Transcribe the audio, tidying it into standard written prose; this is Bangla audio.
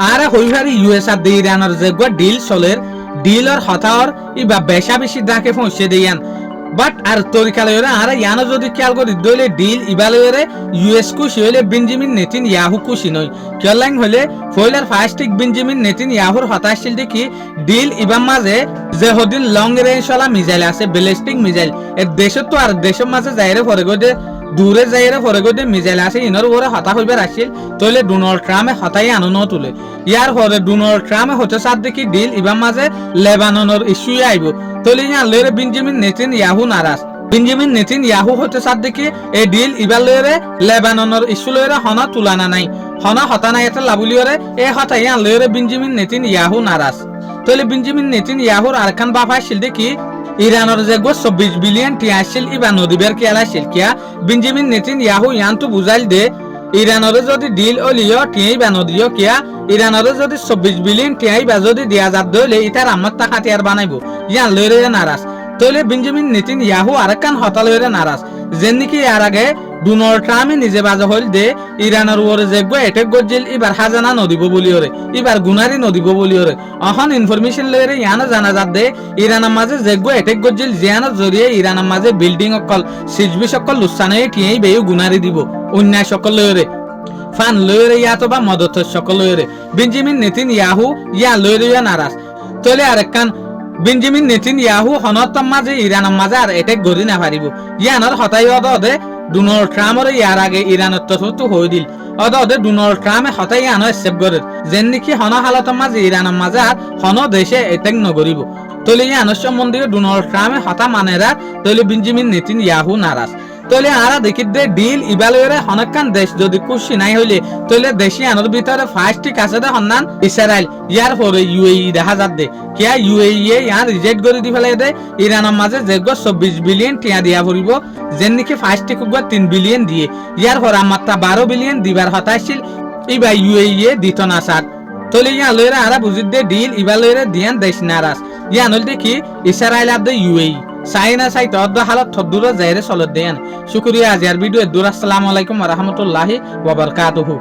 আর হইভারি ইউএস আর দি ইরানের যে ডিল চলের ডিলর হতার ইবা বেশা বেশি দাকে পৌঁছে দিয়ান বাট আর তরিকালয়রে আর ইয়ানো যদি খেয়াল করি দইলে ডিল ইবালয়রে ইউএস খুশি হইলে বেঞ্জামিন নেতানিয়াহু খুশি নয় কেলাং হইলে ফয়লার ফাস্টিক বেঞ্জামিন নেতানিয়াহুর হতাশিল দেখি ডিল ইবাম মাঝে যে হদিন লং রেঞ্জ ওয়ালা মিসাইল আছে ব্যালিস্টিক মিসাইল এর দেশত তো আর দেশের মাঝে যাইরে পরে গদে দূরে যাইরে পরে গদে মিসাইল আছে ইনর ওরে হতা হইবার আসিল তইলে ডোনাল্ড ট্রাম্পে হতাই আনন তুলে ইয়ার পরে ডোনাল্ড ট্রাম্পে হতে সাথ দেখি ডিল ইবাম মাঝে লেবাননের ইস্যু আইব তইলে ইয়া লেরে বেঞ্জামিন নেতানিয়াহু নারাজ বেঞ্জামিন নেতানিয়াহু হতে সাথ দেখি এই ডিল ইবার লয়রে লেবাননের ইস্যু লয়রে হনা তুলানা নাই হনা হতা নাই এটা লাবুলিয়রে এ হতা ইয়া লয়রে বেঞ্জামিন নেতানিয়াহু নারাজ তইলে বেঞ্জামিন নেতানিয়াহুর আরকান বাফা শিল দেখি ইরানের যে 24 বিলিয়ন টিয়া আসছিল ইবা নদীবের খেলা আসছিল কিয়া বেঞ্জামিন নেতানিয়াহু ইয়ানতো বুঝাইল দে ইরানের যদি ডিল অলিও টিয়াই বা নদীও কিয়া ইরানের যদি 24 বিলিয়ন টিয়াই বা যদি দিয়া যাত দইলে ইতার আমার টাকা টিয়ার বানাইব ইয়ান লয়রে নারাজ তইলে বেঞ্জামিন নেতানিয়াহু আরেকান হতা লয়রে নারাজ যেন নাকি এর আগে ডোনাল্ড ট্রাম্পে নিজে বাজা হইল দে ইরানের ওরে যে এটেক গজিল এবার হাজানা নদীব বলি ওরে এবার গুনারি নদীব বলি ওরে অহন ইনফরমেশন লয়রে ইয়ানো জানা যাত দে ইরানের মাঝে যে এটেক গজিল জিয়ানোর জরিয়ে ইরানের মাঝে বিল্ডিং অকল সিজবি সকল লুসানে টিয়াই বেয়ু গুনারি দিব অন্যায় সকল লয়রে ফান লয়রে ইয়াতো বা মদত সকল লয়রে বেঞ্জামিন নেতানিয়াহু ইয়া লয়রে নারাজ তইলে আরেকান বেঞ্জামিন নেতানিয়াহু হনতম মাঝে ইরানের মাঝে আর এটেক গরি না পারিব ইয়ানোর হতাই অদে ডোনাল্ড ট্রাম্পের ইয়ার আগে ইরানের তথ্য হয়ে দিল অদে ডোনাল্ড ট্রাম্পে হতাই আনো সেভ করে যেন নাকি হন হালতের মাঝে ইরানের মাঝে আর হন দেশে এটেক নগরিব তইলে ইয়ানোর সম্বন্ধে ডোনাল্ড ট্রাম্পে হতা মানেরা তইলে বেঞ্জামিন নেতানিয়াহু নারাজ তইলে আরা দেখি দে ডিল ইবালয়রে হনকান দেশ যদি খুশি নাই হইলে তইলে দেশি আনোর ভিতরে ফার্স্টটি কাছে দে হন্নান ইসরায়েল ইয়ার পরে ইউএই দেখা যাত দে কিয়া ইউএই ইয়ার রিজেক্ট করে দি ফেলাই দে ইরানের মাঝে যে 24 বিলিয়ন টিয়া দিয়া পড়িব যেন নাকি ফার্স্টটি কুগ 3 বিলিয়ন দিয়ে ইয়ার পর আমারটা 12 বিলিয়ন দিবার হতা আসছিল ইবা ইউএই দিত না সার তইলে ইয়া লয়রে আরা বুঝি দে ডিল ইবালয়রে দিয়ান দেশ নারাজ ইয়া নল দেখি ইসরায়েল আব দে ইউএই সাইনা সাইতে অদ্দ হালত থদ্দুরা যাইরে চলত দেন শুকরিয়া আজিয়ার ভিডিও দূর আসসালামু আলাইকুম ওয়া রাহমাতুল্লাহি ওয়া বারাকাতুহু।